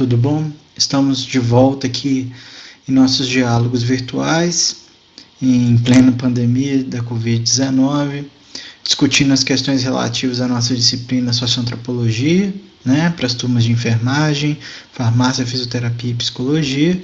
tudo bom? Estamos de volta aqui em nossos diálogos virtuais, em plena pandemia da Covid-19, discutindo as questões relativas à nossa disciplina Socioantropologia, para as turmas de enfermagem, farmácia, fisioterapia e psicologia.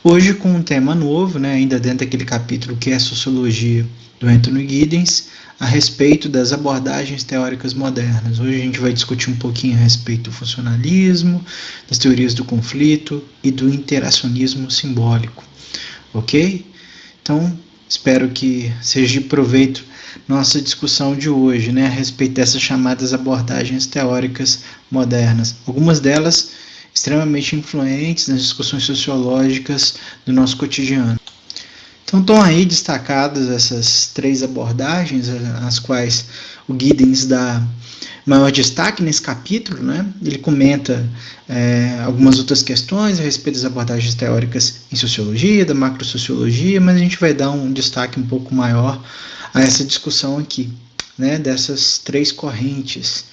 Hoje com um tema novo, ainda dentro daquele capítulo que é Sociologia, do Anthony Giddens, a respeito das abordagens teóricas modernas. Hoje a gente vai discutir um pouquinho a respeito do funcionalismo, das teorias do conflito e do interacionismo simbólico, ok? Então, espero que seja de proveito nossa discussão de hoje, a respeito dessas chamadas abordagens teóricas modernas. Algumas delas extremamente influentes nas discussões sociológicas do nosso cotidiano. Então estão aí destacadas essas três abordagens, as quais o Giddens dá maior destaque nesse capítulo, Ele comenta algumas outras questões a respeito das abordagens teóricas em sociologia, da macrosociologia, mas a gente vai dar um destaque um pouco maior a essa discussão aqui, dessas três correntes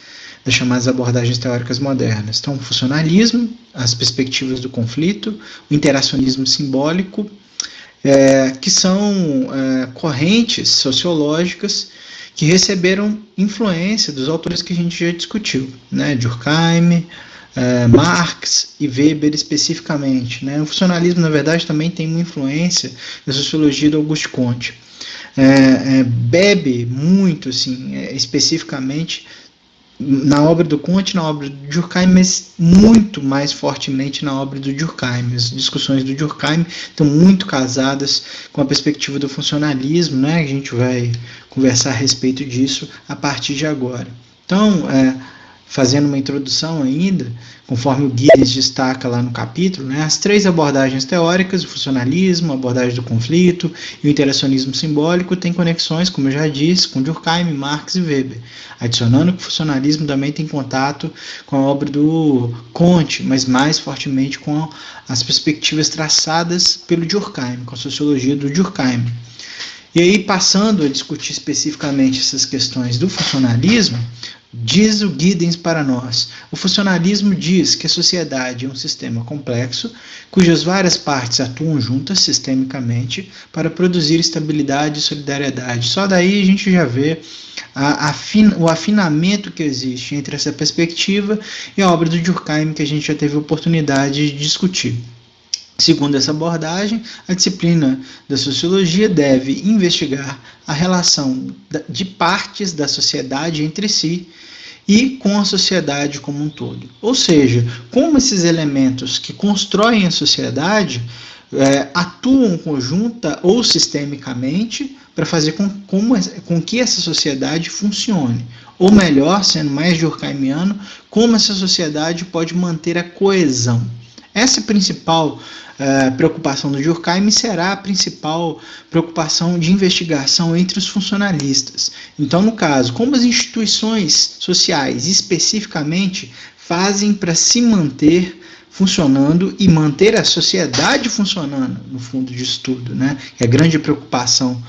das chamadas abordagens teóricas modernas. Então, o funcionalismo, as perspectivas do conflito, o interacionismo simbólico, que são correntes sociológicas que receberam influência dos autores que a gente já discutiu, Durkheim, Marx e Weber especificamente. O funcionalismo, na verdade, também tem uma influência da sociologia do Auguste Comte. Bebe muito, especificamente, na obra do Comte, na obra do Durkheim, mas muito mais fortemente na obra do Durkheim. As discussões do Durkheim estão muito casadas com a perspectiva do funcionalismo, A gente vai conversar a respeito disso a partir de agora. Então, fazendo uma introdução ainda, conforme o Giddens destaca lá no capítulo, as três abordagens teóricas, o funcionalismo, a abordagem do conflito e o interacionismo simbólico, têm conexões, como eu já disse, com Durkheim, Marx e Weber. Adicionando que o funcionalismo também tem contato com a obra do Comte, mas mais fortemente com as perspectivas traçadas pelo Durkheim, com a sociologia do Durkheim. E aí, passando a discutir especificamente essas questões do funcionalismo, diz o Giddens para nós: o funcionalismo diz que a sociedade é um sistema complexo, cujas várias partes atuam juntas sistemicamente para produzir estabilidade e solidariedade. Só daí a gente já vê o afinamento que existe entre essa perspectiva e a obra do Durkheim, que a gente já teve a oportunidade de discutir. Segundo essa abordagem, a disciplina da sociologia deve investigar a relação de partes da sociedade entre si e com a sociedade como um todo. Ou seja, como esses elementos que constroem a sociedade atuam conjunta ou sistemicamente para fazer com que essa sociedade funcione. Ou melhor, sendo mais durkheimiano, como essa sociedade pode manter a coesão. Essa é a principal preocupação do Durkheim será a principal preocupação de investigação entre os funcionalistas. Então, no caso, como as instituições sociais especificamente fazem para se manter funcionando e manter a sociedade funcionando, no fundo disso tudo, Que a grande preocupação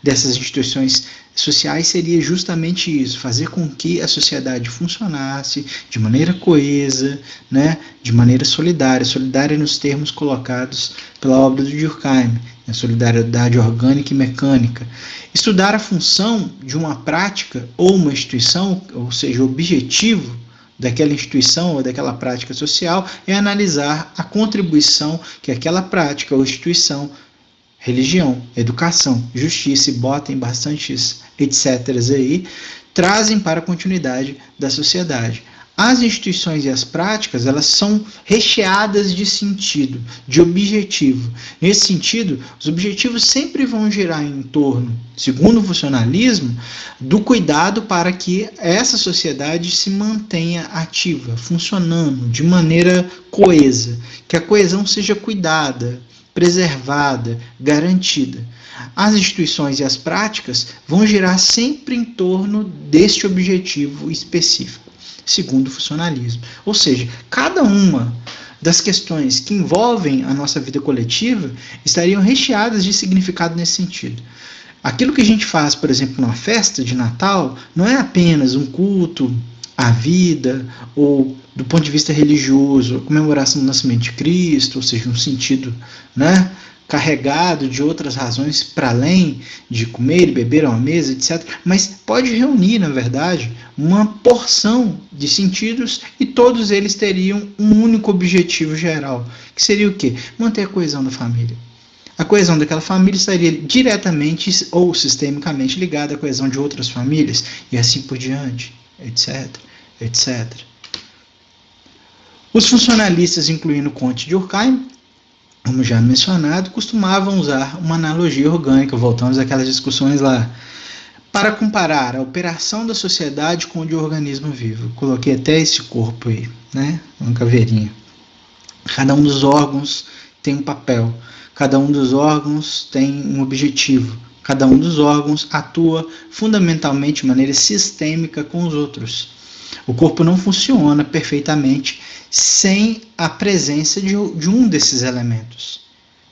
dessas instituições sociais seria justamente isso, fazer com que a sociedade funcionasse de maneira coesa, de maneira solidária nos termos colocados pela obra do Durkheim, a solidariedade orgânica e mecânica. Estudar a função de uma prática ou uma instituição, ou seja, o objetivo daquela instituição ou daquela prática social é analisar a contribuição que aquela prática ou instituição, religião, educação, justiça e botem bastantes etc. aí, trazem para a continuidade da sociedade. As instituições e as práticas, elas são recheadas de sentido, de objetivo. Nesse sentido, os objetivos sempre vão girar em torno, segundo o funcionalismo, do cuidado para que essa sociedade se mantenha ativa, funcionando de maneira coesa, que a coesão seja cuidada, preservada, garantida. As instituições e as práticas vão girar sempre em torno deste objetivo específico, segundo o funcionalismo. Ou seja, cada uma das questões que envolvem a nossa vida coletiva estariam recheadas de significado nesse sentido. Aquilo que a gente faz, por exemplo, numa festa de Natal, não é apenas um culto a vida, ou do ponto de vista religioso, a comemoração do nascimento de Cristo, ou seja, um sentido, né, carregado de outras razões para além de comer e beber a uma mesa, etc. Mas pode reunir, na verdade, uma porção de sentidos e todos eles teriam um único objetivo geral, que seria o quê? Manter a coesão da família. A coesão daquela família estaria diretamente ou sistemicamente ligada à coesão de outras famílias, e assim por diante, etc, etc. Os funcionalistas, incluindo Comte de Durkheim, como já mencionado, costumavam usar uma analogia orgânica, voltamos àquelas discussões lá, para comparar a operação da sociedade com o de um organismo vivo. Coloquei até esse corpo aí, né? Uma caveirinha. Cada um dos órgãos tem um papel, cada um dos órgãos tem um objetivo, cada um dos órgãos atua fundamentalmente de maneira sistêmica com os outros. O corpo não funciona perfeitamente sem a presença de um desses elementos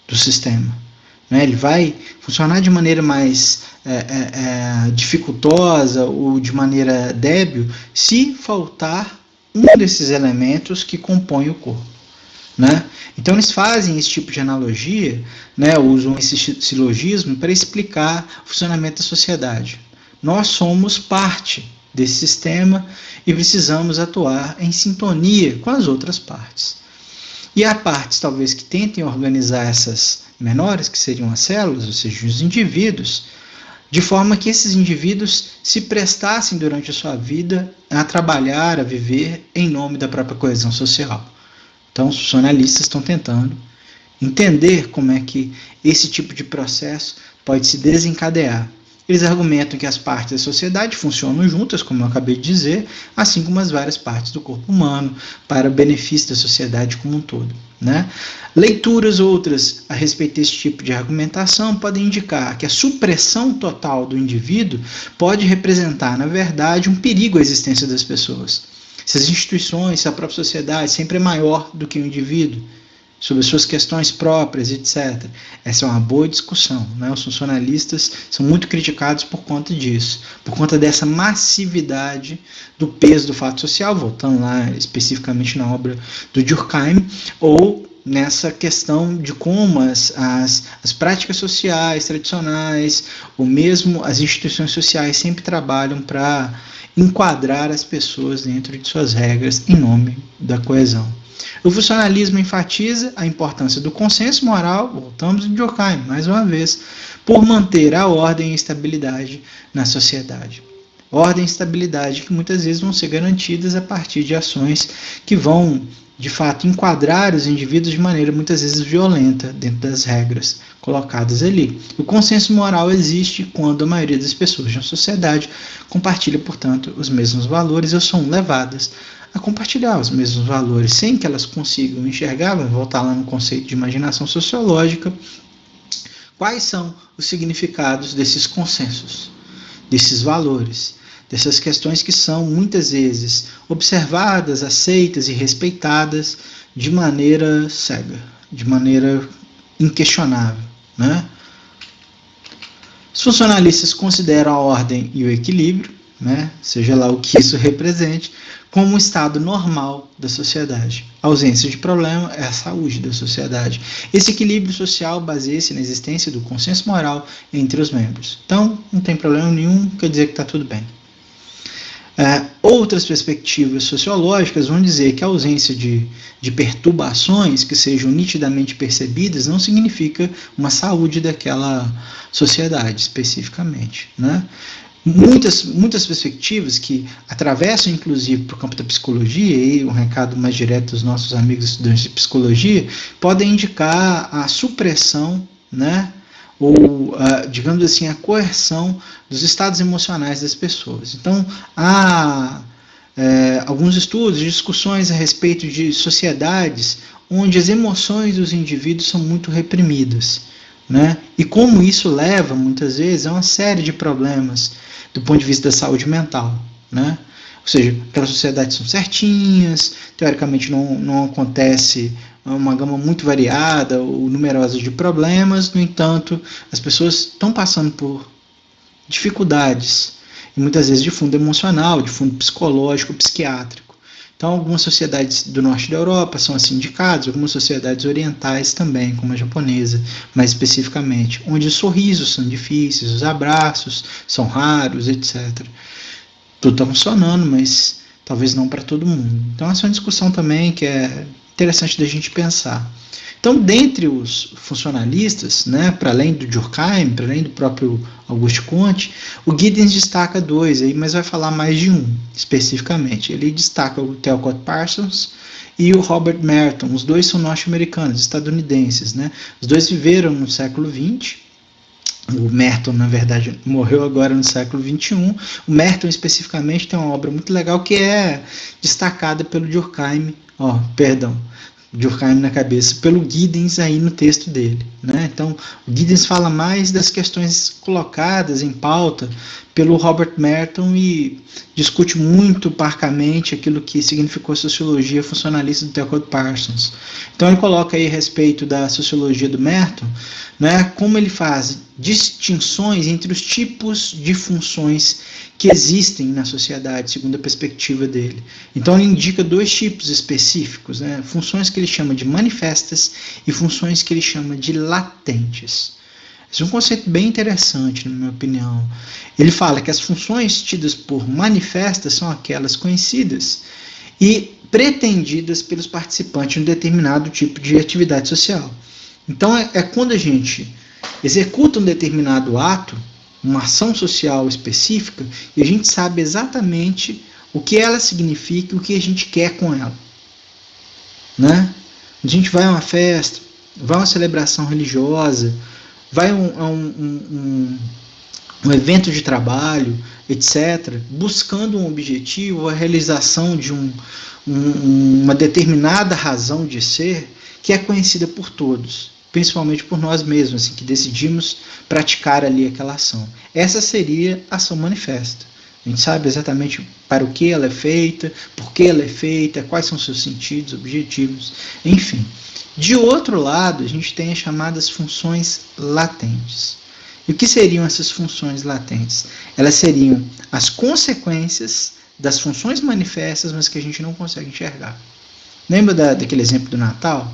do sistema. Ele vai funcionar de maneira mais dificultosa ou de maneira débil se faltar um desses elementos que compõem o corpo. Então eles fazem esse tipo de analogia, usam esse silogismo para explicar o funcionamento da sociedade. Nós somos parte desse sistema e precisamos atuar em sintonia com as outras partes. E há partes, talvez, que tentem organizar essas menores, que seriam as células, ou seja, os indivíduos, de forma que esses indivíduos se prestassem durante a sua vida a trabalhar, a viver em nome da própria coesão social. Então, os funcionalistas estão tentando entender como é que esse tipo de processo pode se desencadear. Eles argumentam que as partes da sociedade funcionam juntas, como eu acabei de dizer, assim como as várias partes do corpo humano, para o benefício da sociedade como um todo. Leituras outras a respeito desse tipo de argumentação podem indicar que a supressão total do indivíduo pode representar, na verdade, um perigo à existência das pessoas. Se as instituições, se a própria sociedade sempre é maior do que o indivíduo, sobre suas questões próprias, etc. Essa é uma boa discussão. Os funcionalistas são muito criticados por conta disso, por conta dessa massividade do peso do fato social, voltando lá especificamente na obra do Durkheim, ou nessa questão de como as práticas sociais tradicionais, ou mesmo as instituições sociais sempre trabalham para enquadrar as pessoas dentro de suas regras em nome da coesão. O funcionalismo enfatiza a importância do consenso moral, voltamos em Durkheim, mais uma vez, por manter a ordem e estabilidade na sociedade. Ordem e estabilidade que muitas vezes vão ser garantidas a partir de ações que vão, de fato, enquadrar os indivíduos de maneira muitas vezes violenta dentro das regras colocadas ali. O consenso moral existe quando a maioria das pessoas na sociedade compartilha, portanto, os mesmos valores ou são levadas a compartilhar os mesmos valores, sem que elas consigam enxergar, vamos voltar lá no conceito de imaginação sociológica, quais são os significados desses consensos, desses valores, dessas questões que são muitas vezes observadas, aceitas e respeitadas de maneira cega, de maneira inquestionável. Os funcionalistas consideram a ordem e o equilíbrio, seja lá o que isso represente, como um estado normal da sociedade. A ausência de problema é a saúde da sociedade. Esse equilíbrio social baseia-se na existência do consenso moral entre os membros. Então, não tem problema nenhum, quer dizer que está tudo bem. Outras perspectivas sociológicas vão dizer que a ausência de perturbações que sejam nitidamente percebidas não significa uma saúde daquela sociedade especificamente. Muitas perspectivas que atravessam, inclusive, para o campo da psicologia, e um recado mais direto dos nossos amigos estudantes de psicologia, podem indicar a supressão, ou, digamos assim, a coerção dos estados emocionais das pessoas. Então, há alguns estudos, discussões a respeito de sociedades onde as emoções dos indivíduos são muito reprimidas. E como isso leva, muitas vezes, a uma série de problemas do ponto de vista da saúde mental. Ou seja, aquelas sociedades são certinhas, teoricamente não acontece uma gama muito variada ou numerosa de problemas, no entanto, as pessoas estão passando por dificuldades e muitas vezes de fundo emocional, de fundo psicológico, psiquiátrico. Então, algumas sociedades do norte da Europa são assim indicadas, algumas sociedades orientais também, como a japonesa, mais especificamente, onde os sorrisos são difíceis, os abraços são raros, etc. Tudo está funcionando, mas talvez não para todo mundo. Então, essa é uma discussão também que é interessante da gente pensar. Então, dentre os funcionalistas, né, para além do Durkheim, para além do próprio Auguste Comte, o Giddens destaca dois, aí, mas vai falar mais de um, especificamente. Ele destaca o Talcott Parsons e o Robert Merton. Os dois são norte-americanos, estadunidenses. Né? Os dois viveram no século XX. O Merton, na verdade, morreu agora no século XXI. O Merton, especificamente, tem uma obra muito legal que é destacada pelo Durkheim, Durkheim na cabeça, pelo Giddens aí no texto dele. Né? Então, o Giddens fala mais das questões colocadas em pauta pelo Robert Merton e discute muito parcamente aquilo que significou a sociologia funcionalista do Talcott Parsons. Então, ele coloca aí a respeito da sociologia do Merton, né, como ele faz distinções entre os tipos de funções que existem na sociedade, segundo a perspectiva dele. Então, ele indica dois tipos específicos, né, funções que ele chama de manifestas e funções que ele chama de latentes. Esse é um conceito bem interessante, na minha opinião. Ele fala que as funções tidas por manifestas são aquelas conhecidas e pretendidas pelos participantes de um determinado tipo de atividade social. Então, é quando a gente executa um determinado ato, uma ação social específica, e a gente sabe exatamente o que ela significa e o que a gente quer com ela. Né? A gente vai a uma festa, vai a uma celebração religiosa, vai a um evento de trabalho, etc., buscando um objetivo, a realização de uma determinada razão de ser que é conhecida por todos, principalmente por nós mesmos, assim, que decidimos praticar ali aquela ação. Essa seria a ação manifesta. A gente sabe exatamente para o que ela é feita, por que ela é feita, quais são seus sentidos, objetivos, enfim. De outro lado, a gente tem as chamadas funções latentes. E o que seriam essas funções latentes? Elas seriam as consequências das funções manifestas, mas que a gente não consegue enxergar. Lembra daquele exemplo do Natal?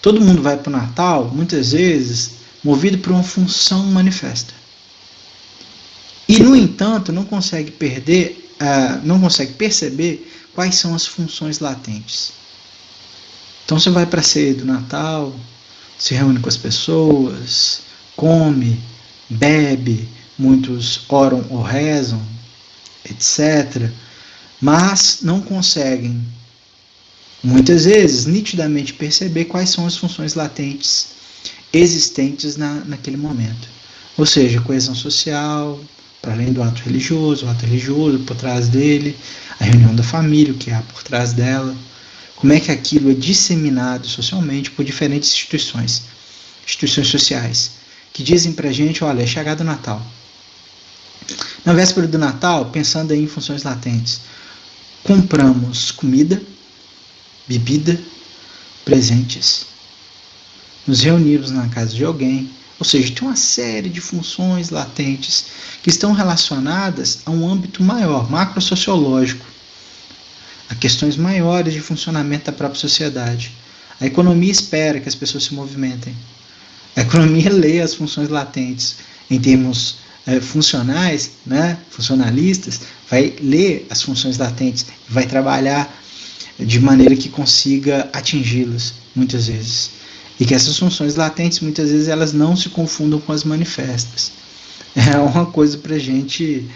Todo mundo vai para o Natal, muitas vezes, movido por uma função manifesta. E, no entanto, não consegue perceber quais são as funções latentes. Então, você vai para a ceia do Natal, se reúne com as pessoas, come, bebe, muitos oram ou rezam, etc. Mas não conseguem, muitas vezes, nitidamente perceber quais são as funções latentes existentes naquele momento. Ou seja, coesão social, para além do ato religioso, o ato religioso por trás dele, a reunião da família, o que há por trás dela, como é que aquilo é disseminado socialmente por diferentes instituições sociais, que dizem para a gente, olha, é chegado o Natal. Na véspera do Natal, pensando aí em funções latentes, compramos comida, bebida, presentes, nos reunimos na casa de alguém, ou seja, tem uma série de funções latentes que estão relacionadas a um âmbito maior, macrosociológico, a questões maiores de funcionamento da própria sociedade. A economia espera que as pessoas se movimentem. A economia lê as funções latentes em termos funcionais, né, funcionalistas, vai ler as funções latentes, vai trabalhar de maneira que consiga atingi-las, muitas vezes. E que essas funções latentes, muitas vezes, elas não se confundam com as manifestas. É uma coisa para a gente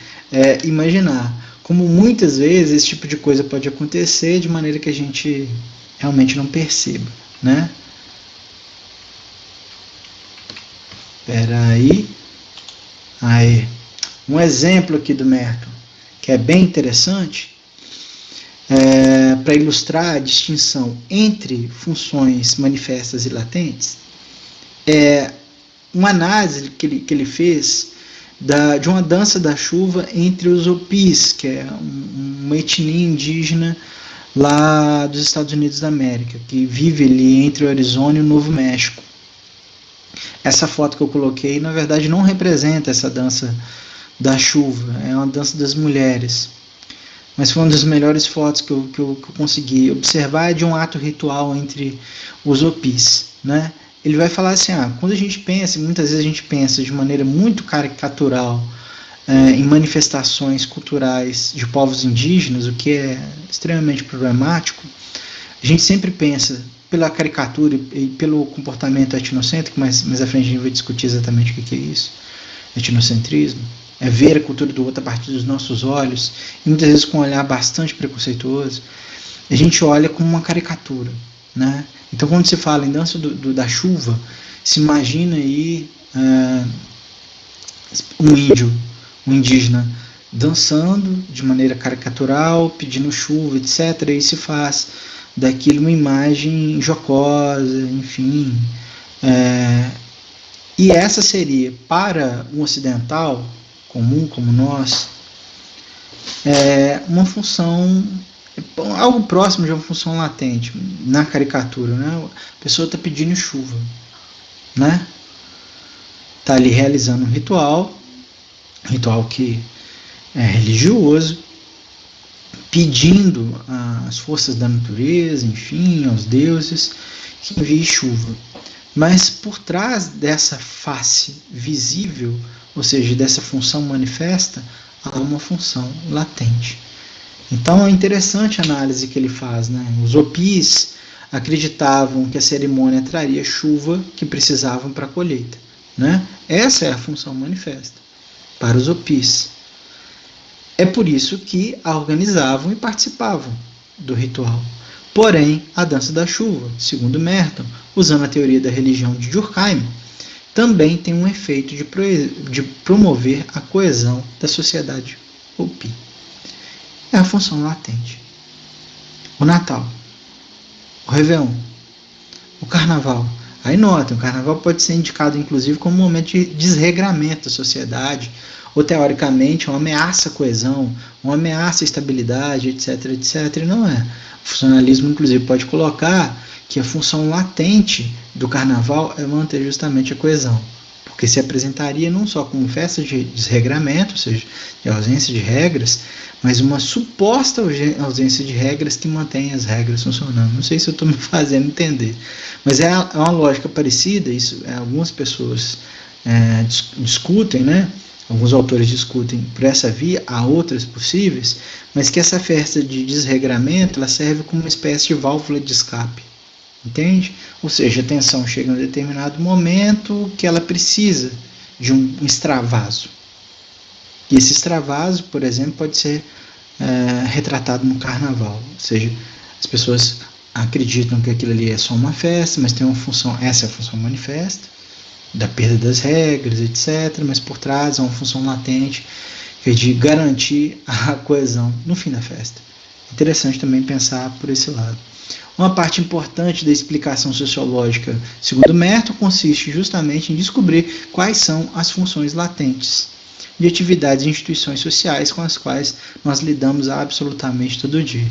imaginar. Como muitas vezes esse tipo de coisa pode acontecer de maneira que a gente realmente não perceba, né? Espera aí. Um exemplo aqui do Merton, que é bem interessante, para ilustrar a distinção entre funções manifestas e latentes, é uma análise que ele fez de uma dança da chuva entre os Hopis, que é uma etnia indígena lá dos Estados Unidos da América, que vive ali entre o Arizona e o Novo México. Essa foto que eu coloquei, na verdade, não representa essa dança da chuva, é uma dança das mulheres. Mas foi uma das melhores fotos que eu consegui observar de um ato ritual entre os Opis, né? Ele vai falar assim, quando a gente pensa, muitas vezes a gente pensa de maneira muito caricatural em manifestações culturais de povos indígenas, o que é extremamente problemático, a gente sempre pensa pela caricatura e pelo comportamento etnocêntrico, mas mais à frente a gente vai discutir exatamente o que é isso, etnocentrismo, é ver a cultura do outro a partir dos nossos olhos, e muitas vezes com um olhar bastante preconceituoso, a gente olha como uma caricatura, né? Então, quando se fala em dança da chuva, se imagina aí um indígena dançando de maneira caricatural, pedindo chuva, etc. E se faz daquilo uma imagem jocosa, enfim. E essa seria, para um ocidental comum como nós, uma função, algo próximo de uma função latente na caricatura, né? A pessoa está pedindo chuva, né? Está ali realizando um ritual que é religioso, pedindo às forças da natureza, enfim, aos deuses, que envie chuva. Mas por trás dessa face visível, ou seja, dessa função manifesta, há uma função latente. Então é interessante a análise que ele faz, né? Os Opis acreditavam que a cerimônia traria chuva que precisavam para a colheita, né? Essa é a função manifesta para os Opis. É por isso que a organizavam e participavam do ritual. Porém, a dança da chuva, segundo Merton, usando a teoria da religião de Durkheim, também tem um efeito de promover a coesão da sociedade Opi. É a função latente. O Natal, o Réveillon, o Carnaval. Aí notem, o Carnaval pode ser indicado inclusive como um momento de desregramento da sociedade, ou teoricamente uma ameaça à coesão, uma ameaça à estabilidade, etc, etc. E não é. O funcionalismo inclusive pode colocar que a função latente do Carnaval é manter justamente a coesão, porque se apresentaria não só como festa de desregramento, ou seja, de ausência de regras, mas uma suposta ausência de regras que mantém as regras funcionando. Não sei se eu estou me fazendo entender, mas é uma lógica parecida, isso algumas pessoas discutem, né? Alguns autores discutem por essa via, há outras possíveis, mas que essa festa de desregramento ela serve como uma espécie de válvula de escape. Entende? Ou seja, a tensão chega em um determinado momento que ela precisa de um extravaso. E esse extravaso, por exemplo, pode ser retratado no carnaval. Ou seja, as pessoas acreditam que aquilo ali é só uma festa, mas tem uma função, essa é a função manifesta, da perda das regras, etc. Mas por trás há uma função latente que é de garantir a coesão no fim da festa. Interessante também pensar por esse lado. Uma parte importante da explicação sociológica, segundo Merton, consiste justamente em descobrir quais são as funções latentes de atividades e instituições sociais com as quais nós lidamos absolutamente todo dia.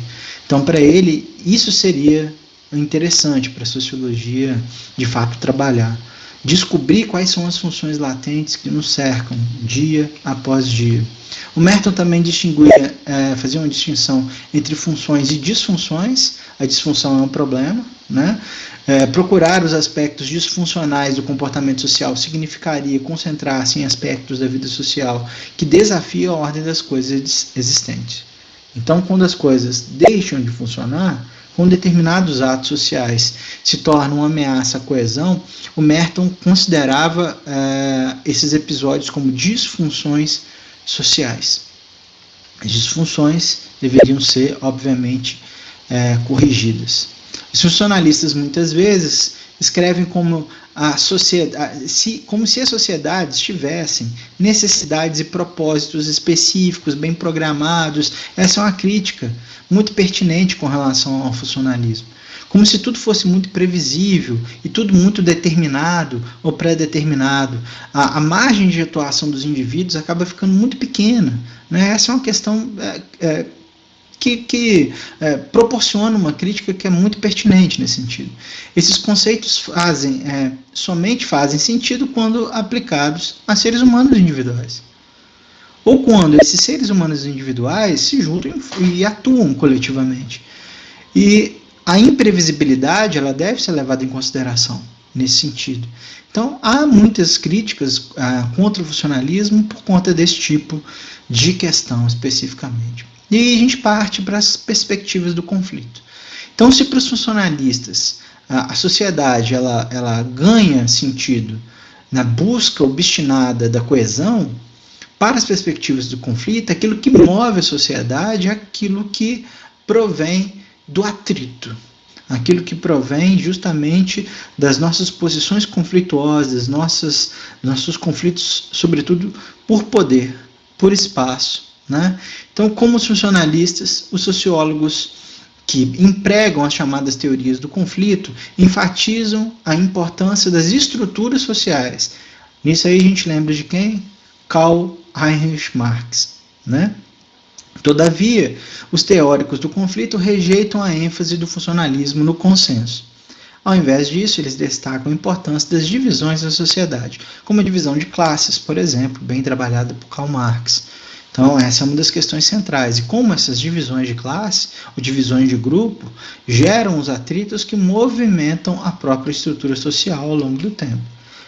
Então, para ele, isso seria interessante para a sociologia, de fato, trabalhar. Descobrir quais são as funções latentes que nos cercam dia após dia. O Merton também fazia uma distinção entre funções e disfunções. A disfunção é um problema, né? Procurar os aspectos disfuncionais do comportamento social significaria concentrar-se em aspectos da vida social que desafiam a ordem das coisas existentes. Então, quando as coisas deixam de funcionar, quando determinados atos sociais se tornam uma ameaça à coesão, o Merton considerava esses episódios como disfunções sociais. As disfunções deveriam ser, obviamente, corrigidas. Os funcionalistas, muitas vezes, escrevem como se as sociedades tivessem necessidades e propósitos específicos, bem programados. Essa é uma crítica muito pertinente com relação ao funcionalismo. Como se tudo fosse muito previsível e tudo muito determinado ou pré-determinado. A margem de atuação dos indivíduos acaba ficando muito pequena, né? Essa é uma questão que proporciona uma crítica que é muito pertinente nesse sentido. Esses conceitos somente fazem sentido quando aplicados a seres humanos individuais. ou quando esses seres humanos individuais se juntam e atuam coletivamente. E a imprevisibilidade, ela deve ser levada em consideração nesse sentido. Então, há muitas críticas contra o funcionalismo por conta desse tipo de questão especificamente. E aí a gente parte para as perspectivas do conflito. Então, se para os funcionalistas a sociedade ela ganha sentido na busca obstinada da coesão, para as perspectivas do conflito, aquilo que move a sociedade é aquilo que provém do atrito, aquilo que provém justamente das nossas posições conflituosas, nossos conflitos, sobretudo por poder, por espaço, né? Então, como os funcionalistas, os sociólogos que empregam as chamadas teorias do conflito enfatizam a importância das estruturas sociais. Nisso aí a gente lembra de quem? Karl Heinrich Marx, né? Todavia, os teóricos do conflito rejeitam a ênfase do funcionalismo no consenso. Ao invés disso, eles destacam a importância das divisões da sociedade, como a divisão de classes, por exemplo, bem trabalhada por Karl Marx. Então, essa é uma das questões centrais. E como essas divisões de classe, ou divisões de grupo, geram os atritos que movimentam a própria estrutura social ao longo do tempo.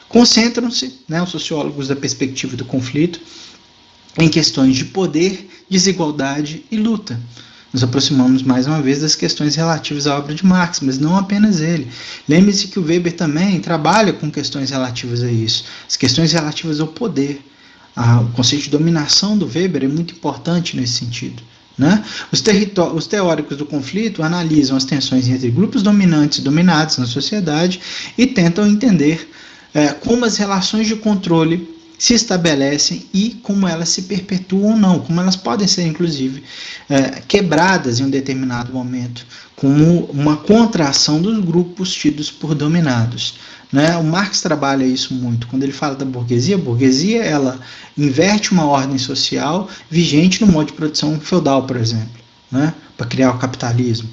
Concentram-se, os sociólogos da perspectiva do conflito, em questões de poder, desigualdade e luta. Nos aproximamos mais uma vez das questões relativas à obra de Marx, mas não apenas ele. Lembre-se que o Weber também trabalha com questões relativas a isso, as questões relativas ao poder. O conceito de dominação do Weber é muito importante nesse sentido. Né? Os teóricos do conflito analisam as tensões entre grupos dominantes e dominados na sociedade e tentam entender como as relações de controle se estabelecem e como elas se perpetuam ou não, como elas podem ser, inclusive, quebradas em um determinado momento, como uma contração dos grupos tidos por dominados. Né? O Marx trabalha isso muito. Quando ele fala da burguesia, a burguesia ela inverte uma ordem social vigente no modo de produção feudal, por exemplo, né? Para criar o capitalismo.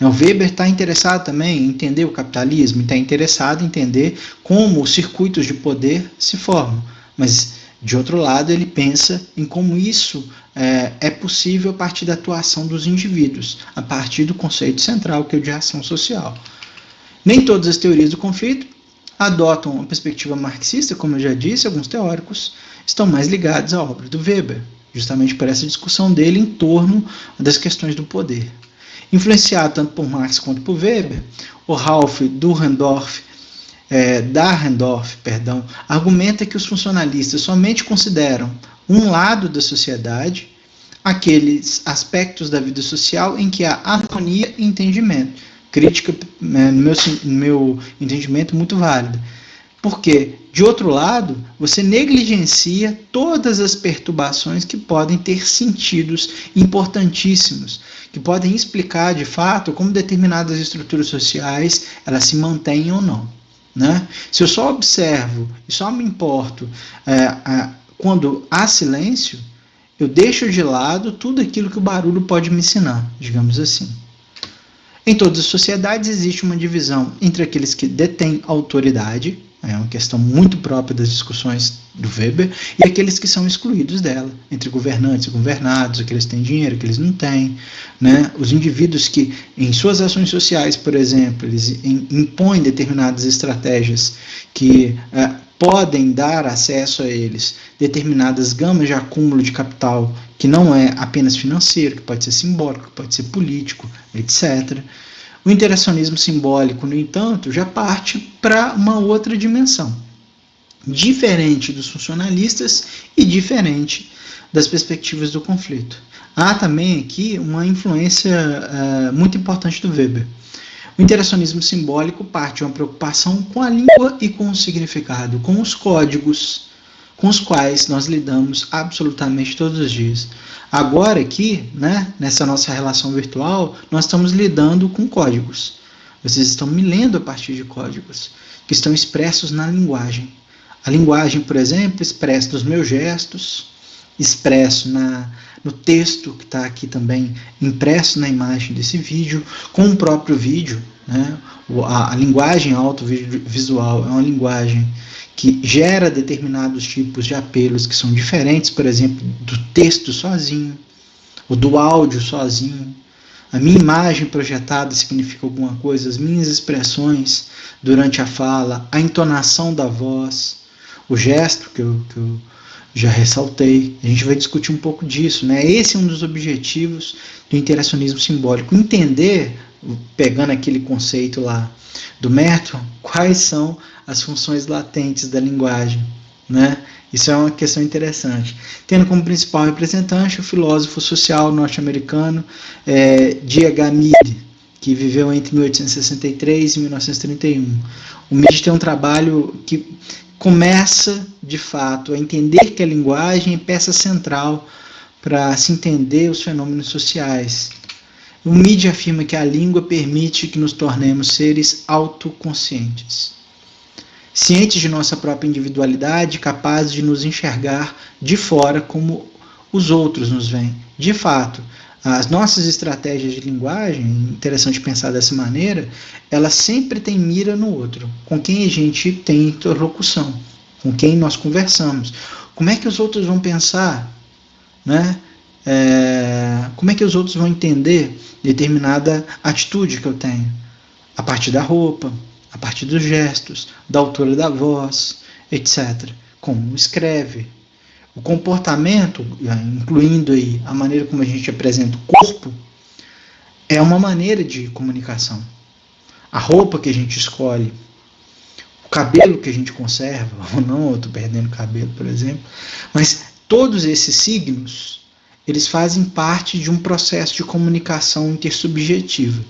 O Weber está interessado também em entender o capitalismo, está interessado em entender como os circuitos de poder se formam. Mas, de outro lado, ele pensa em como isso é possível a partir da atuação dos indivíduos, a partir do conceito central, que é o de ação social. Nem todas as teorias do conflito adotam a perspectiva marxista, como eu já disse, alguns teóricos estão mais ligados à obra do Weber, justamente por essa discussão dele em torno das questões do poder. Influenciado tanto por Marx quanto por Weber, o Ralph Dahrendorf, argumenta que os funcionalistas somente consideram um lado da sociedade, aqueles aspectos da vida social em que há harmonia e entendimento. Crítica, no meu entendimento, muito válida. Porque, de outro lado, você negligencia todas as perturbações que podem ter sentidos importantíssimos, que podem explicar, de fato, como determinadas estruturas sociais elas se mantêm ou não. Né? Se eu só observo e só me importo quando há silêncio, eu deixo de lado tudo aquilo que o barulho pode me ensinar, digamos assim. Em todas as sociedades existe uma divisão entre aqueles que detêm autoridade, é uma questão muito própria das discussões do Weber, e aqueles que são excluídos dela, entre governantes e governados, aqueles que têm dinheiro, aqueles que não têm. Né? Os indivíduos que, em suas ações sociais, por exemplo, eles impõem determinadas estratégias que podem dar acesso a eles determinadas gamas de acúmulo de capital que não é apenas financeiro, que pode ser simbólico, que pode ser político, etc. O interacionismo simbólico, no entanto, já parte para uma outra dimensão, diferente dos funcionalistas e diferente das perspectivas do conflito. Há também aqui uma influência muito importante do Weber. O interacionismo simbólico parte de uma preocupação com a língua e com o significado, com os códigos com os quais nós lidamos absolutamente todos os dias. Agora aqui, nessa nossa relação virtual, nós estamos lidando com códigos. Vocês estão me lendo a partir de códigos que estão expressos na linguagem. A linguagem, por exemplo, expressa nos meus gestos, expresso no texto que está aqui também impresso na imagem desse vídeo, com o próprio vídeo, né? A linguagem audiovisual é uma linguagem que gera determinados tipos de apelos que são diferentes, por exemplo, do texto sozinho, ou do áudio sozinho. A minha imagem projetada significa alguma coisa, as minhas expressões durante a fala, a entonação da voz, o gesto que eu já ressaltei. A gente vai discutir um pouco disso, né? Esse é um dos objetivos do interacionismo simbólico. Entender, pegando aquele conceito lá do Merton, quais são as funções latentes da linguagem, né? Isso é uma questão interessante. Tendo como principal representante o filósofo social norte-americano D.H. Mead, que viveu entre 1863 e 1931. O Mead tem um trabalho que começa, de fato, a entender que a linguagem é peça central para se entender os fenômenos sociais. O Mead afirma que a língua permite que nos tornemos seres autoconscientes, cientes de nossa própria individualidade, capazes de nos enxergar de fora como os outros nos veem. De fato, as nossas estratégias de linguagem, interessante pensar dessa maneira, elas sempre têm mira no outro, com quem a gente tem interlocução, com quem nós conversamos. Como é que os outros vão pensar, né? Como é que os outros vão entender determinada atitude que eu tenho? A partir da roupa, a partir dos gestos, da altura da voz, etc. Como escreve. O comportamento, incluindo aí a maneira como a gente apresenta o corpo, é uma maneira de comunicação. A roupa que a gente escolhe, o cabelo que a gente conserva, ou não, eu estou perdendo cabelo, por exemplo, mas todos esses signos, eles fazem parte de um processo de comunicação intersubjetiva.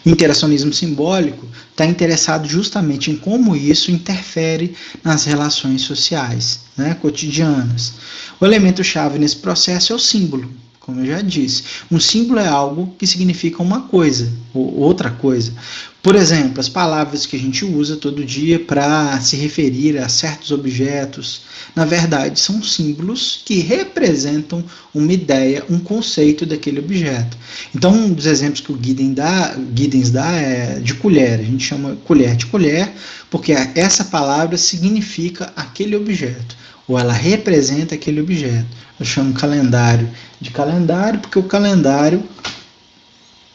O interacionismo simbólico está interessado justamente em como isso interfere nas relações sociais, né, cotidianas. O elemento-chave nesse processo é o símbolo, como eu já disse. Um símbolo é algo que significa uma coisa, ou outra coisa. Por exemplo, as palavras que a gente usa todo dia para se referir a certos objetos, na verdade, são símbolos que representam uma ideia, um conceito daquele objeto. Então, um dos exemplos que o Giddens dá é de colher. A gente chama colher de colher porque essa palavra significa aquele objeto, ou ela representa aquele objeto. Eu chamo calendário de calendário porque o calendário,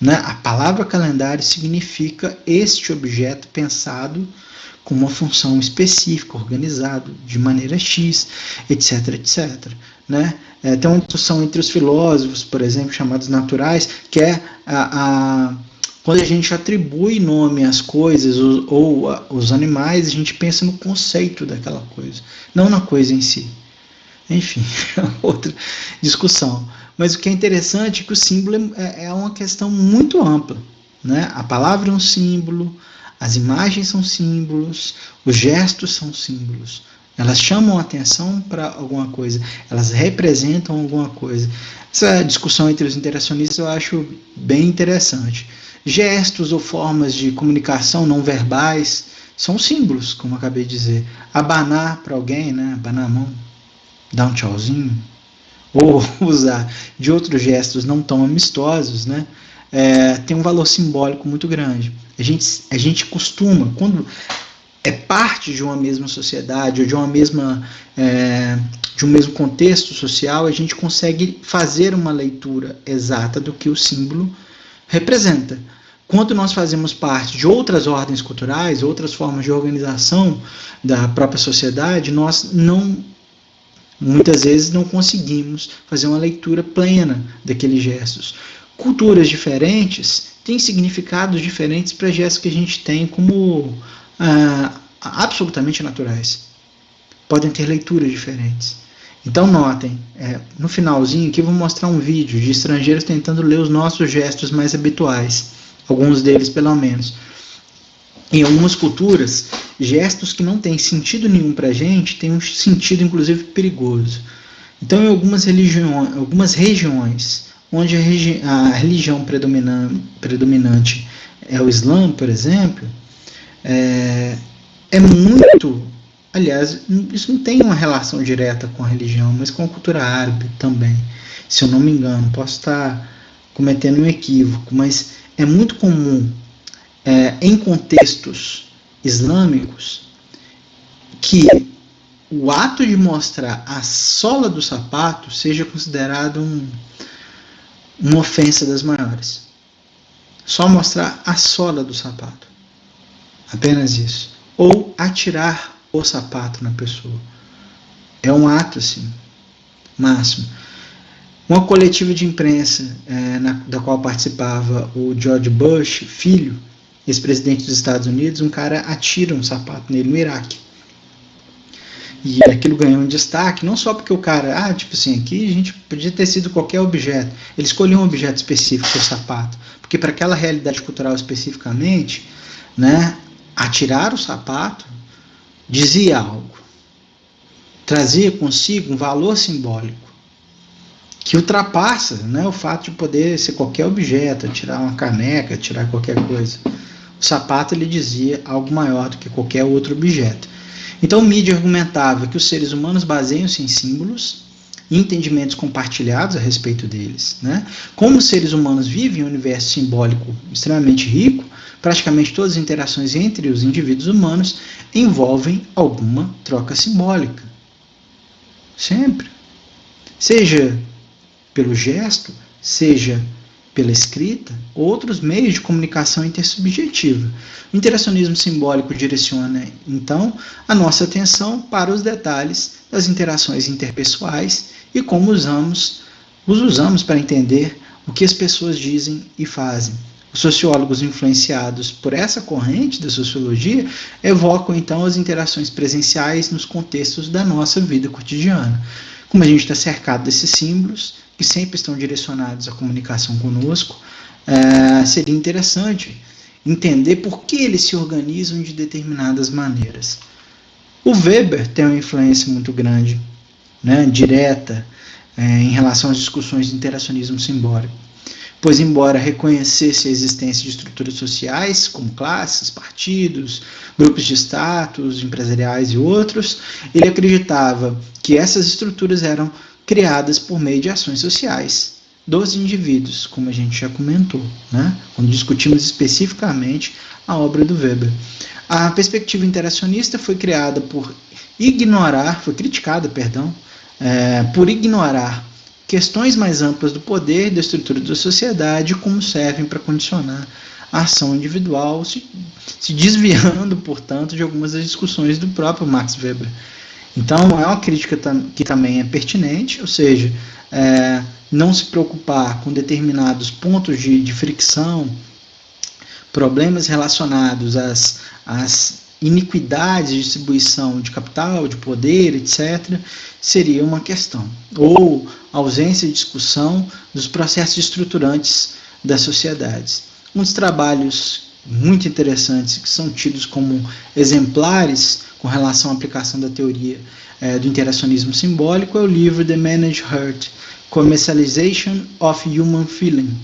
né, a palavra calendário significa este objeto pensado com uma função específica, organizado de maneira X, etc, etc. Né? Tem uma discussão entre os filósofos, por exemplo, chamados naturais, que é quando a gente atribui nome às coisas ou aos animais, a gente pensa no conceito daquela coisa, não na coisa em si. Enfim, outra discussão. Mas o que é interessante é que o símbolo é uma questão muito ampla, né? A palavra é um símbolo, as imagens são símbolos, os gestos são símbolos. Elas chamam a atenção para alguma coisa, elas representam alguma coisa. Essa discussão entre os interacionistas eu acho bem interessante. Gestos ou formas de comunicação não verbais são símbolos, como eu acabei de dizer. Abanar para alguém, né? Abanar a mão, dar um tchauzinho, ou usar de outros gestos não tão amistosos, né? Tem um valor simbólico muito grande. A gente costuma, quando é parte de uma mesma sociedade ou de uma mesma de um mesmo contexto social, a gente consegue fazer uma leitura exata do que o símbolo representa. Quando nós fazemos parte de outras ordens culturais, outras formas de organização da própria sociedade, nós muitas vezes não conseguimos fazer uma leitura plena daqueles gestos. Culturas diferentes têm significados diferentes para gestos que a gente tem como absolutamente naturais. Podem ter leituras diferentes. Então notem, no finalzinho aqui eu vou mostrar um vídeo de estrangeiros tentando ler os nossos gestos mais habituais, alguns deles pelo menos. Em algumas culturas, gestos que não têm sentido nenhum para a gente têm um sentido inclusive perigoso. Então em algumas regiões onde a religião predominante é o Islã, por exemplo, muito, aliás, isso não tem uma relação direta com a religião, mas com a cultura árabe também, se eu não me engano. Posso estar cometendo um equívoco, mas é muito comum em contextos islâmicos, que o ato de mostrar a sola do sapato seja considerado uma ofensa das maiores. Só mostrar a sola do sapato. Apenas isso. Ou atirar o sapato na pessoa. É um ato, assim, máximo. Uma coletiva de imprensa da qual participava o George Bush, filho, ex-presidente dos Estados Unidos, um cara atira um sapato nele no Iraque. E aquilo ganhou um destaque, não só porque o cara, tipo assim, aqui a gente podia ter sido qualquer objeto. Ele escolheu um objeto específico, o sapato. Porque para aquela realidade cultural especificamente, né, atirar o sapato dizia algo. Trazia consigo um valor simbólico que ultrapassa, né, o fato de poder ser qualquer objeto, tirar uma caneca, tirar qualquer coisa. O sapato, ele dizia algo maior do que qualquer outro objeto. Então, o Mead argumentava que os seres humanos baseiam-se em símbolos e entendimentos compartilhados a respeito deles. Né? Como os seres humanos vivem um universo simbólico extremamente rico, praticamente todas as interações entre os indivíduos humanos envolvem alguma troca simbólica. Sempre. Seja pelo gesto, seja pela escrita, outros meios de comunicação intersubjetiva. O interacionismo simbólico direciona, então, a nossa atenção para os detalhes das interações interpessoais e como os usamos para entender o que as pessoas dizem e fazem. Os sociólogos influenciados por essa corrente da sociologia evocam, então, as interações presenciais nos contextos da nossa vida cotidiana. Como a gente está cercado desses símbolos, que sempre estão direcionados à comunicação conosco, seria interessante entender por que eles se organizam de determinadas maneiras. O Weber tem uma influência muito grande, né, direta, em relação às discussões de interacionismo simbólico, pois, embora reconhecesse a existência de estruturas sociais, como classes, partidos, grupos de status, empresariais e outros, ele acreditava que essas estruturas eram criadas por meio de ações sociais dos indivíduos, como a gente já comentou, né? Quando discutimos especificamente a obra do Weber. A perspectiva interacionista foi criticada por ignorar questões mais amplas do poder e da estrutura da sociedade, como servem para condicionar a ação individual, se desviando, portanto, de algumas das discussões do próprio Max Weber. Então, é uma crítica que também é pertinente, ou seja, não se preocupar com determinados pontos de fricção, problemas relacionados às iniquidades de distribuição de capital, de poder, etc., seria uma questão. Ou ausência de discussão dos processos estruturantes das sociedades. Um dos trabalhos muito interessantes que são tidos como exemplares com relação à aplicação da teoria do interacionismo simbólico é o livro The Managed Hurt, Commercialization of Human Feeling,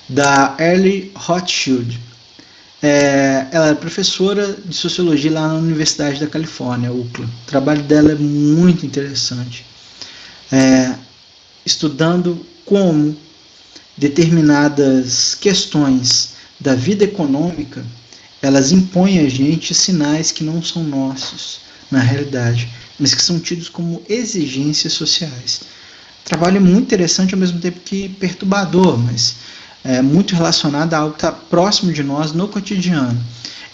da Early Rothschild. Ela é professora de sociologia lá na Universidade da Califórnia, UCLA. O trabalho dela é muito interessante, estudando como determinadas questões da vida econômica, elas impõem a gente sinais que não são nossos, na realidade, mas que são tidos como exigências sociais. O trabalho é muito interessante, ao mesmo tempo que perturbador, mas muito relacionado a algo que está próximo de nós no cotidiano.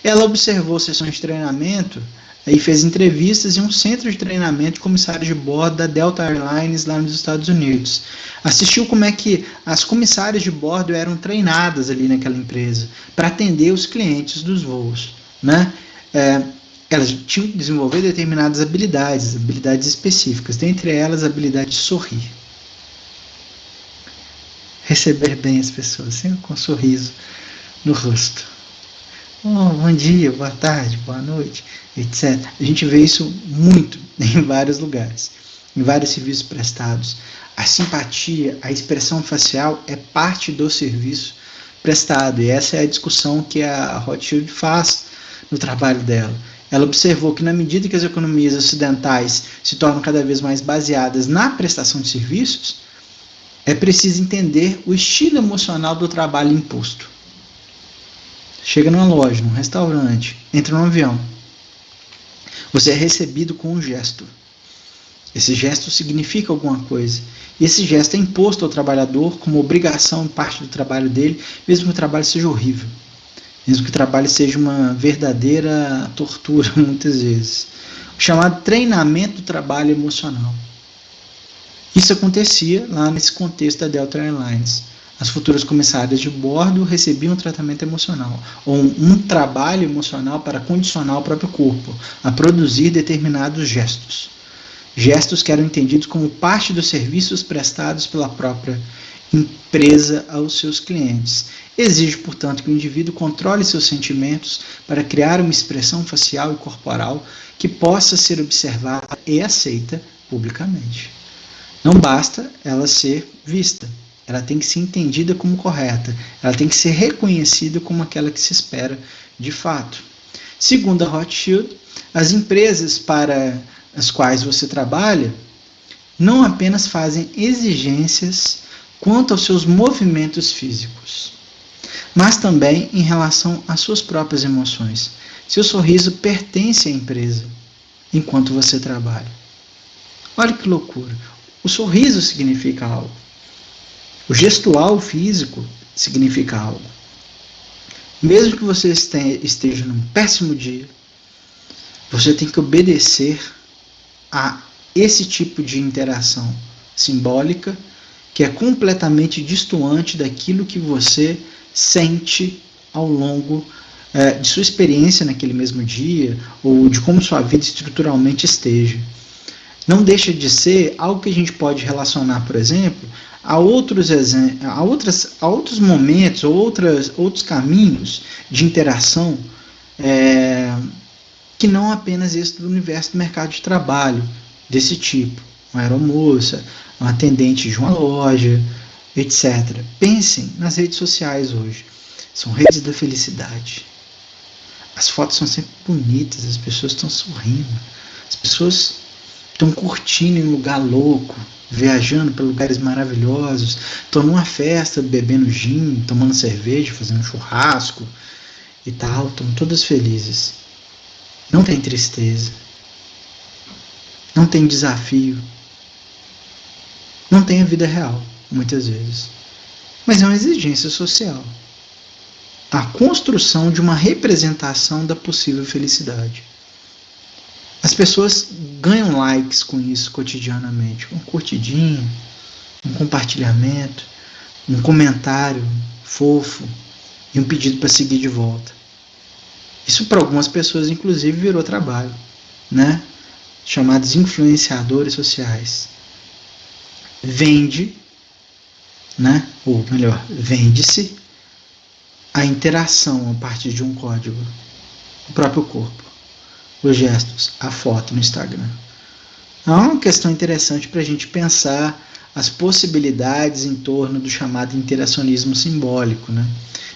Ela observou sessões de treinamento e fez entrevistas em um centro de treinamento de comissários de bordo da Delta Airlines lá nos Estados Unidos. Assistiu como é que as comissárias de bordo eram treinadas ali naquela empresa para atender os clientes dos voos, né? Elas tinham que desenvolver determinadas habilidades específicas, dentre elas a habilidade de sorrir. Receber bem as pessoas, sempre com um sorriso no rosto. Bom dia, boa tarde, boa noite, etc. A gente vê isso muito em vários lugares, em vários serviços prestados. A simpatia, a expressão facial é parte do serviço prestado, e essa é a discussão que a Rothschild faz no trabalho dela. Ela observou que, na medida que as economias ocidentais se tornam cada vez mais baseadas na prestação de serviços, é preciso entender o estilo emocional do trabalho imposto. chega numa loja, num restaurante, entra num avião. Você é recebido com um gesto. Esse gesto significa alguma coisa. E esse gesto é imposto ao trabalhador como obrigação, parte do trabalho dele, mesmo que o trabalho seja horrível. Mesmo que o trabalho seja uma verdadeira tortura, muitas vezes. O chamado treinamento do trabalho emocional. Isso acontecia lá nesse contexto da Delta Airlines. As futuras comissárias de bordo recebiam um tratamento emocional, ou um trabalho emocional para condicionar o próprio corpo a produzir determinados gestos. Gestos que eram entendidos como parte dos serviços prestados pela própria empresa aos seus clientes. Exige, portanto, que o indivíduo controle seus sentimentos para criar uma expressão facial e corporal que possa ser observada e aceita publicamente. Não basta ela ser vista, ela tem que ser entendida como correta, ela tem que ser reconhecida como aquela que se espera de fato. Segundo a Rothschild, as empresas para as quais você trabalha não apenas fazem exigências quanto aos seus movimentos físicos, mas também em relação às suas próprias emoções. Seu sorriso pertence à empresa enquanto você trabalha. Olha que loucura. O sorriso significa algo. O gestual físico significa algo. Mesmo que você esteja num péssimo dia, você tem que obedecer a esse tipo de interação simbólica que é completamente distoante daquilo que você sente ao longo de sua experiência naquele mesmo dia ou de como sua vida estruturalmente esteja. Não deixa de ser algo que a gente pode relacionar, por exemplo, a outros momentos ou outros caminhos de interação que não apenas esse do universo do mercado de trabalho, desse tipo. Uma aeromoça, uma atendente de uma loja, etc. Pensem nas redes sociais hoje. São redes da felicidade. As fotos são sempre bonitas, as pessoas estão sorrindo, as pessoas estão curtindo em um lugar louco, viajando para lugares maravilhosos, estão numa festa, bebendo gin, tomando cerveja, fazendo churrasco e tal, estão todas felizes. Não tem tristeza, não tem desafio, não tem a vida real, muitas vezes. Mas é uma exigência social. A construção de uma representação da possível felicidade. As pessoas ganham likes com isso cotidianamente. Um curtidinho, um compartilhamento, um comentário fofo e um pedido para seguir de volta. Isso para algumas pessoas, inclusive, virou trabalho, né? Chamados influenciadores sociais. Vende, né? Ou melhor, vende-se a interação a partir de um código, o próprio corpo, os gestos, a foto no Instagram. É uma questão interessante para a gente pensar as possibilidades em torno do chamado interacionismo simbólico, né?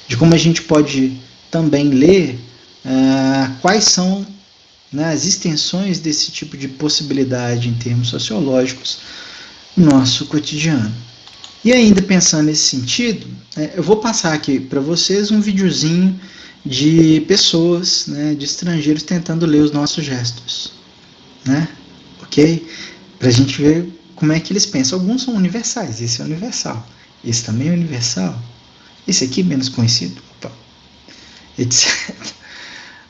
De como a gente pode também ler quais são, né, as extensões desse tipo de possibilidade em termos sociológicos no nosso cotidiano. E ainda pensando nesse sentido, eu vou passar aqui para vocês um videozinho de pessoas, né, de estrangeiros tentando ler os nossos gestos, né? Ok? Para a gente ver como é que eles pensam. Alguns são universais, esse é universal, esse também é universal, esse aqui menos conhecido, etc.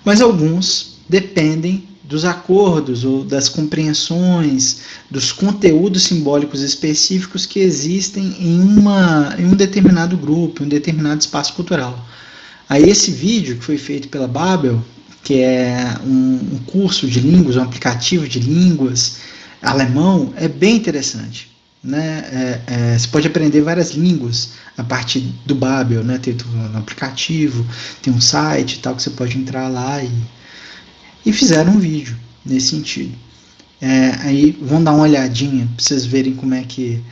Mas alguns dependem dos acordos ou das compreensões, dos conteúdos simbólicos específicos que existem em um determinado grupo, em um determinado espaço cultural. Aí esse vídeo que foi feito pela Babel, que é um curso de línguas, um aplicativo de línguas alemão, é bem interessante. Né? Você pode aprender várias línguas a partir do Babel, né? Tem um aplicativo, tem um site e tal, que você pode entrar lá e fizeram um vídeo nesse sentido. Aí vão dar uma olhadinha para vocês verem como é que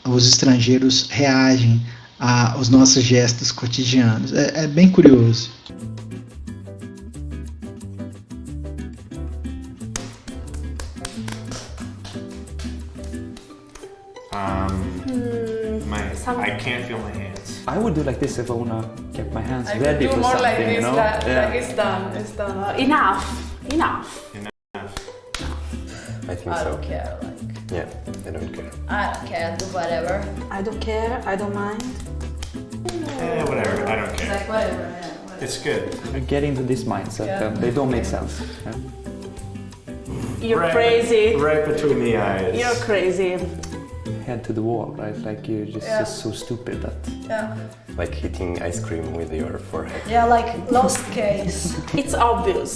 os estrangeiros reagem aos nossos gestos cotidianos. É bem curioso. I can't feel my hands. I would do like this if I wanna get my hands I ready could do for more something, like this, you know? like Yeah. it's done, it's done. Enough. I think I so. don't care, like, Yeah, I don't care. I don't care, do whatever. I don't care, I don't mind. Whatever, I don't It's care. like whatever, yeah, whatever. It's good. I get into this mindset and they don't make sense. Yeah. You're Right- crazy. Right between the eyes. You're crazy. Head to the wall, right? Like you're just so stupid that Yeah. Like hitting ice cream with your forehead. Yeah, like lost case. It's obvious.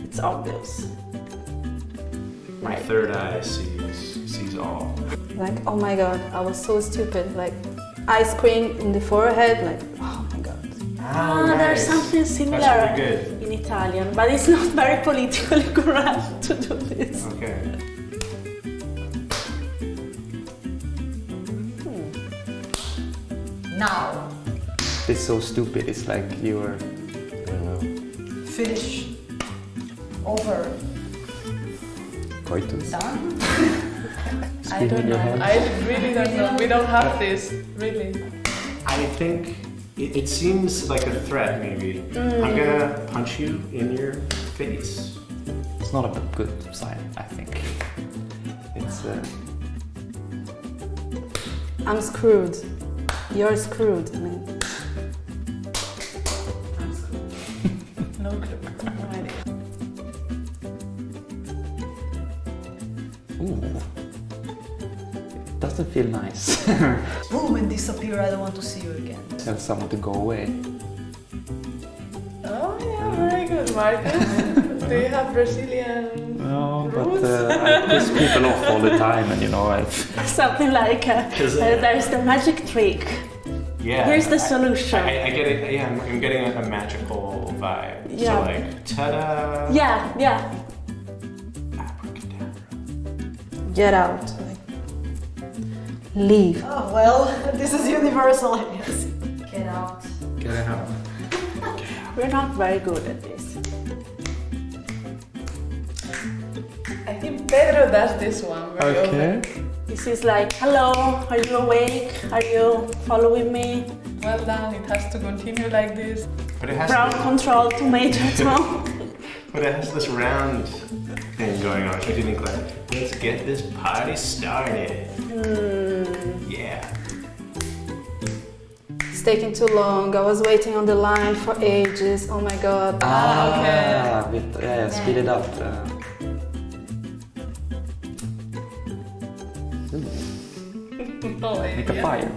It's obvious. My Right. third eye sees all. Like, oh my god, I was so stupid. Like, ice cream in the forehead. Like, oh my god. There's something similar That's really good. in Italian, but it's not very politically correct to do this. Okay. Now, it's so stupid. It's like you're I don't know. finish. Over. Coitus? Done? I don't know. I really don't know. We don't have this, really. I think it seems like a threat, maybe. I'm gonna punch you in your face. it's not a good sign, I think. It's I'm screwed. You're screwed. I mean, No clue. No idea. ooh. It doesn't feel nice. Boom and disappear, I don't want to see you again. Tell someone to go away. Oh yeah, very good, Marcus. Do you have Brazilian? No, but Rules? I piss people off all the time, and you know, something like there's the magic trick. Yeah. Here's the solution. I get it. Yeah, I'm getting a magical vibe. Yeah. So like, ta-da. Yeah. Abracadabra. Get out. Like, leave. Oh, well, this is universal, I guess. Get out. Get it out. We're not very good at this. I think Pedro does this one very often. This is like, hello, are you awake? Are you following me? Well done. It has to continue like this. But it has Ground control, tomato tone. But it has this round thing going on. So you think like, let's get this party started. Yeah. It's taking too long. I was waiting on the line for ages. Oh my god. okay. Yeah, speed it up. No Make a idea. fire.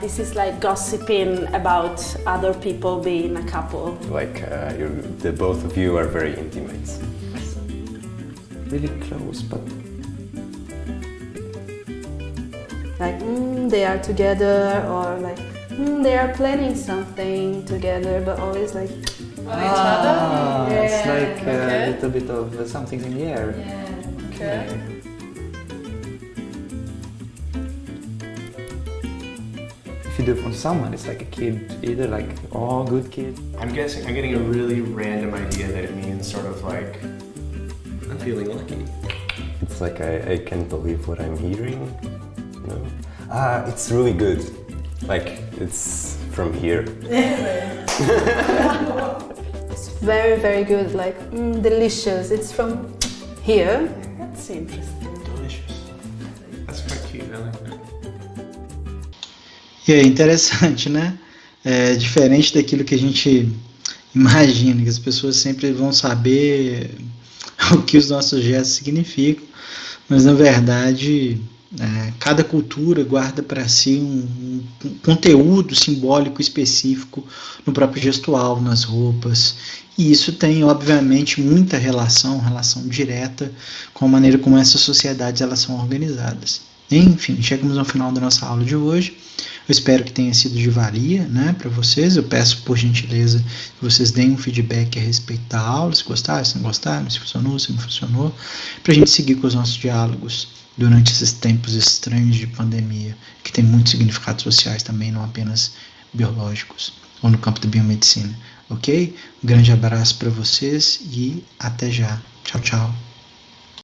This is like gossiping about other people being a couple. Like the both of you are very intimate. Really close, but Like, they are together, or like, they are planning something together, but always like, On each other? it's like okay. a little bit of something in the air. Okay. If you do it from someone, it's like a kid, either like, oh, good kid. I'm guessing I'm getting a really random idea that it means sort of like I'm feeling lucky. It's like I can't believe what I'm hearing. No. It's really good. Like it's from here. it's very, very good, like, delicious. It's from here. That's interesting. Delicious. That's quite cute. I like that. E é interessante, né? É diferente daquilo que a gente imagina, que as pessoas sempre vão saber o que os nossos gestos significam, mas na verdade cada cultura guarda para si um conteúdo simbólico específico no próprio gestual, nas roupas, e isso tem obviamente muita relação direta com a maneira como essas sociedades elas são organizadas. Enfim, chegamos ao final da nossa aula de hoje. Eu espero que tenha sido de valia, né, para vocês. Eu peço, por gentileza, que vocês deem um feedback a respeito da aula, se gostaram, se não gostaram, se funcionou, se não funcionou, para a gente seguir com os nossos diálogos durante esses tempos estranhos de pandemia, que tem muitos significados sociais também, não apenas biológicos, ou no campo da biomedicina, ok? Um grande abraço para vocês e até já. Tchau, tchau.